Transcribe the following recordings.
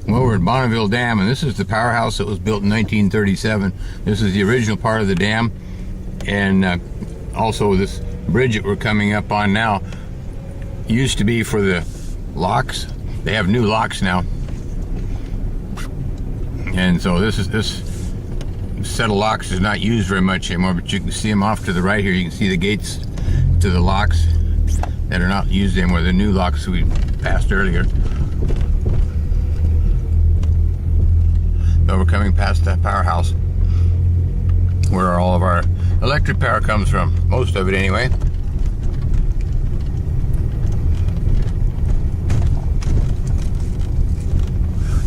Well, we're at Bonneville Dam, and this is the powerhouse that was built in 1937. This is the original part of the dam, and also this bridge that we're coming up on now used to be for the locks. They have new locks now, and so this set of locks is not used very much anymore, but you can see them off to the right here. You can see the gates to the locks that are not used anymore, the new locks we passed earlier. So we're coming past that powerhouse where all of our electric power comes from, most of it anyway.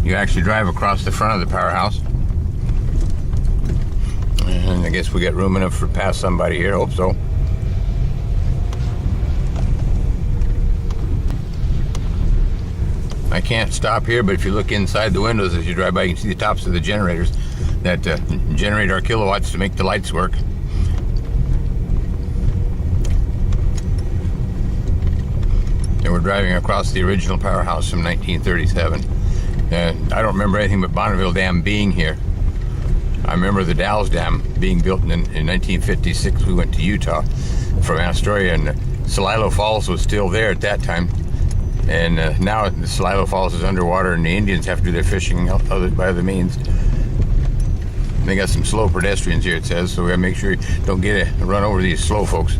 You actually drive across the front of the powerhouse, and I guess we got room enough for past somebody here. Hope so. I can't stop here, but if you look inside the windows as you drive by, you can see the tops of the generators that generate our kilowatts to make the lights work. And we're driving across the original powerhouse from 1937. And I don't remember anything but Bonneville Dam being here. I remember the Dalles Dam being built in 1956. We went to Utah from Astoria, and Celilo Falls was still there at that time. And now the Celilo Falls is underwater, and the Indians have to do their fishing by other means. They got some slow pedestrians here, it says, so we gotta make sure you don't run over these slow folks.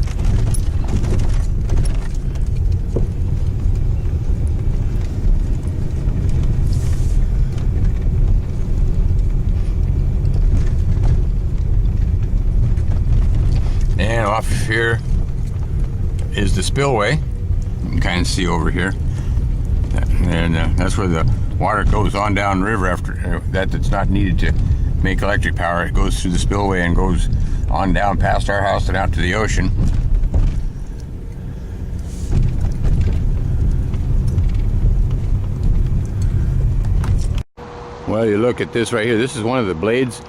And off here is the spillway. You can kind of see over here. And that's where the water goes on down river after that's not needed to make electric power. It goes through the spillway and goes on down past our house and out to the ocean. Well, you look at this right here. This is one of the blades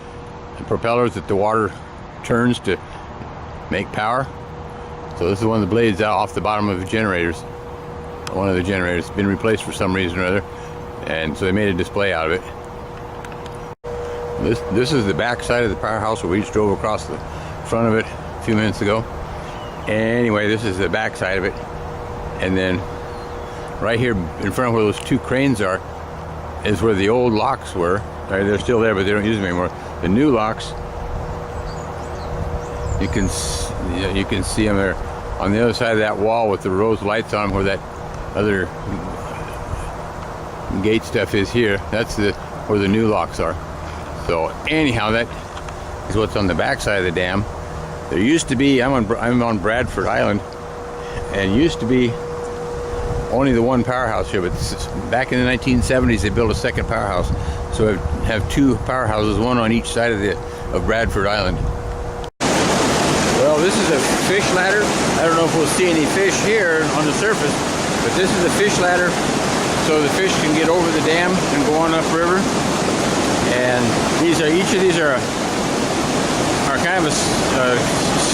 and propellers that the water turns to make power. So this is one of the blades out off the bottom of the generators. One of the generators has been replaced for some reason or other, and so they made a display out of it. This is the back side of the powerhouse where we just drove across the front of it a few minutes ago. Anyway, this is the back side of it, and then right here in front of where those two cranes are is where the old locks were. They're still there, but they don't use them anymore. The new locks, you can see them there on the other side of that wall with the rose lights on, where that other gate stuff is here. That's where the new locks are. So anyhow, that is what's on the back side of the dam. There used to be, I'm on Bradford Island, and used to be only the one powerhouse here, but back in the 1970s they built a second powerhouse. So I have two powerhouses, one on each side of Bradford Island. Well, this is a fish ladder. I don't know if we'll see any fish here on the surface, but this is a fish ladder so the fish can get over the dam and go on upriver. And each of these are kind of a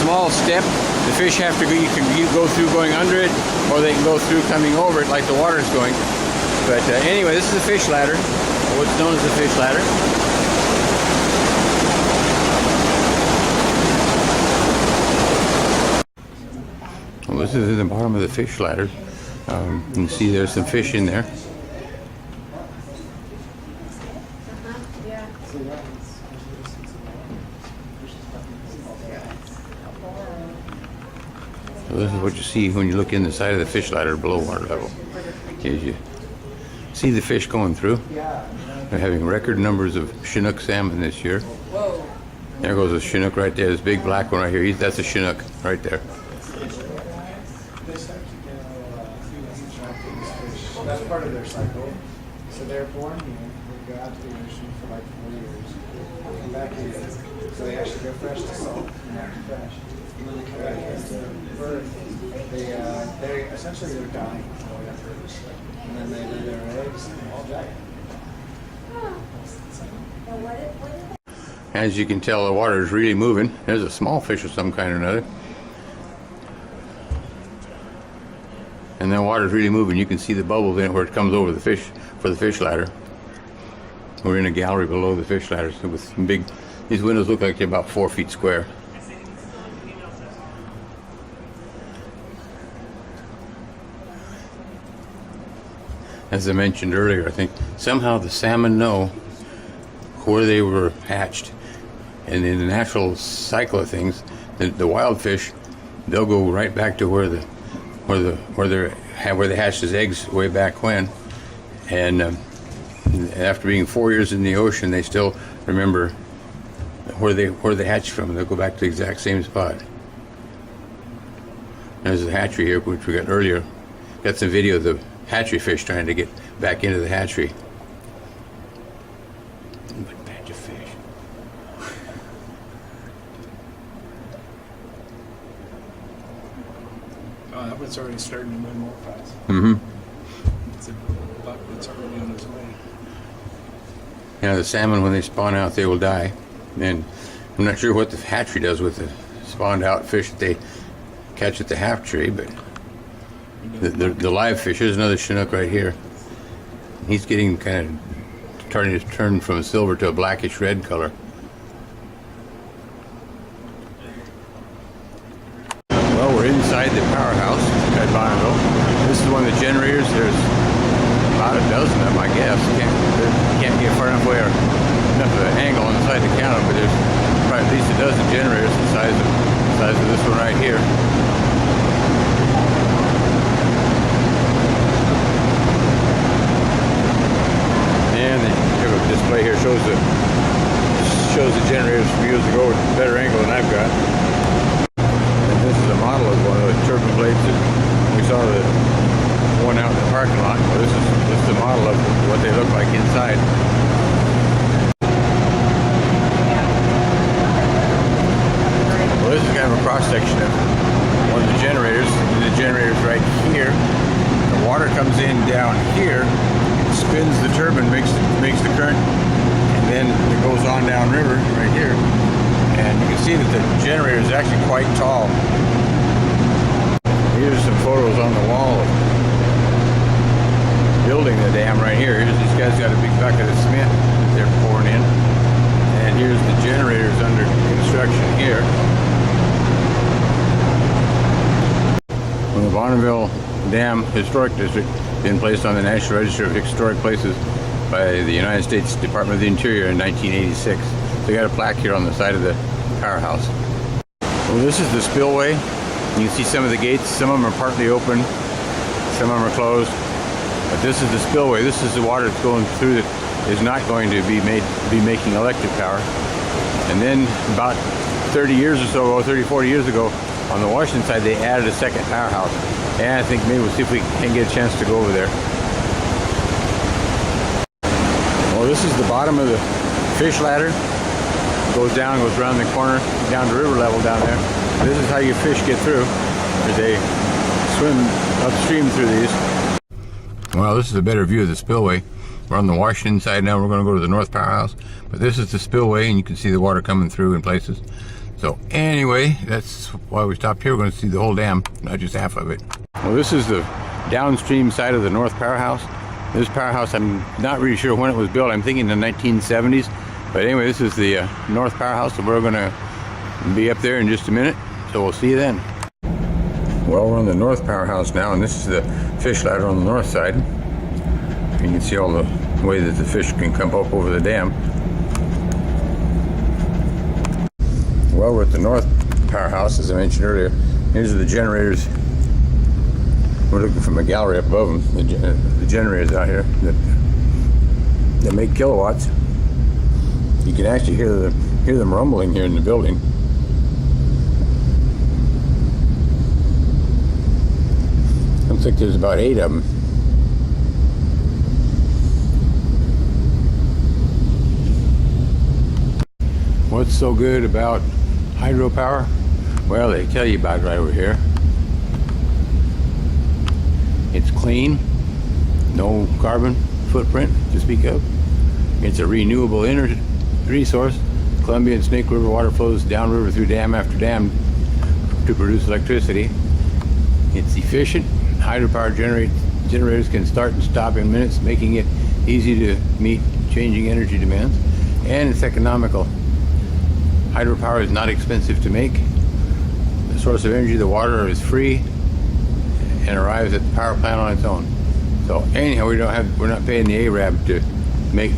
small step. The fish have to go, you can go through going under it, or they can go through coming over it like the water's going. But anyway, this is a fish ladder, what's known as a fish ladder. Well, this is in the bottom of the fish ladder. You can see there's some fish in there. So this is what you see when you look in the side of the fish ladder below water level. Is you see the fish going through. They're having record numbers of Chinook salmon this year. There goes a Chinook right there. This big black one right here. That's a Chinook right there. That's part of their cycle. So they're born here, they go out to the ocean for like 4 years, come back here, so they actually go fresh to salt and back to fresh. And when they come back into birth, they essentially they're dying all the way up, and then they lay their eggs and all die. As you can tell, the water is really moving. There's a small fish of some kind or another. And the water's really moving. You can see the bubbles in it where it comes over the fish for the fish ladder. We're in a gallery below the fish ladder with some big, these windows look like they're about 4 feet square. As I mentioned earlier, I think somehow the salmon know where they were hatched. And in the natural cycle of things, the wild fish, they'll go right back to where they hatched as eggs way back when. And after being 4 years in the ocean, they still remember where they hatched from. They'll go back to the exact same spot. There's a hatchery here, which we got earlier. Got some video of the hatchery fish trying to get back into the hatchery. Good batch of fish. Oh, that one's already starting to move more fast. Mm-hmm. It's a buck that's already on his way. You know, the salmon, when they spawn out, they will die. And I'm not sure what the hatchery does with the spawned out fish that they catch at the hatchery, but the live fish, there's another Chinook right here. He's getting kind of turn from a silver to a blackish red color. Well, we're inside the powerhouse at Bonneville. This is one of the generators. There's about a dozen of them, I guess. Can't get far enough away or enough of an angle on the side to count them, but there's probably at least a dozen generators the size of this one right here. And the display here shows the generators from years ago with a better angle than I've got. And this is a model of one of the turbine blades that we saw the one out in the parking lot. Well, this is the model of what they look like inside. Well, this is kind of a cross section of one of the generators. The generator's right here. The water comes in down here, spins the turbine, makes the current, and then it goes on downriver right here. And you can see that the generator is actually quite tall. Here's some photos on the wall of building the dam right here. Here's these guys got a big bucket of cement that they're pouring in. And here's the generators under construction here. When the Bonneville Dam Historic District been placed on the National Register of Historic Places by the United States Department of the Interior in 1986. They got a plaque here on the side of the powerhouse. Well, this is the spillway. You can see some of the gates. Some of them are partly open, some of them are closed. But this is the spillway. This is the water that's going through that is not going to be making electric power. And then about 30 years or so ago, 30, 40 years ago, on the Washington side, they added a second powerhouse. And I think maybe we'll see if we can get a chance to go over there. Well, this is the bottom of the fish ladder. It goes down, goes around the corner, down to river level down there. This is how your fish get through. They swim upstream through these. Well, this is a better view of the spillway. We're on the Washington side now. We're going to go to the North Powerhouse. But this is the spillway, and you can see the water coming through in places. So anyway, that's why we stopped here. We're going to see the whole dam, not just half of it. Well, this is the downstream side of the North Powerhouse. This powerhouse, I'm not really sure when it was built. I'm thinking the 1970s. But anyway, this is the North Powerhouse, and we're going to be up there in just a minute. So we'll see you then. Well, we're on the North Powerhouse now, and this is the fish ladder on the north side. You can see all the way that the fish can come up over the dam. Well, we're at the North Powerhouse, as I mentioned earlier. These are the generators. We're looking from a gallery up above them. The generators out here that make kilowatts. You can actually hear them rumbling here in the building. Looks like there's about 8 of them. What's so good about hydropower? Well, they tell you about it right over here. It's clean, no carbon footprint to speak of. It's a renewable energy resource. Columbia and Snake River water flows downriver through dam after dam to produce electricity. It's efficient. Hydropower generators can start and stop in minutes, making it easy to meet changing energy demands, and it's economical. Hydropower is not expensive to make. The source of energy, the water, is free and arrives at the power plant on its own. So anyhow, we're not paying the ARAB to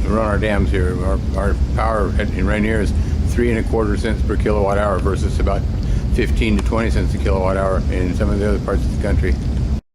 run our dams here. Our power in Rainier is 3.25 cents per kilowatt hour versus about 15 to 20 cents a kilowatt hour in some of the other parts of the country.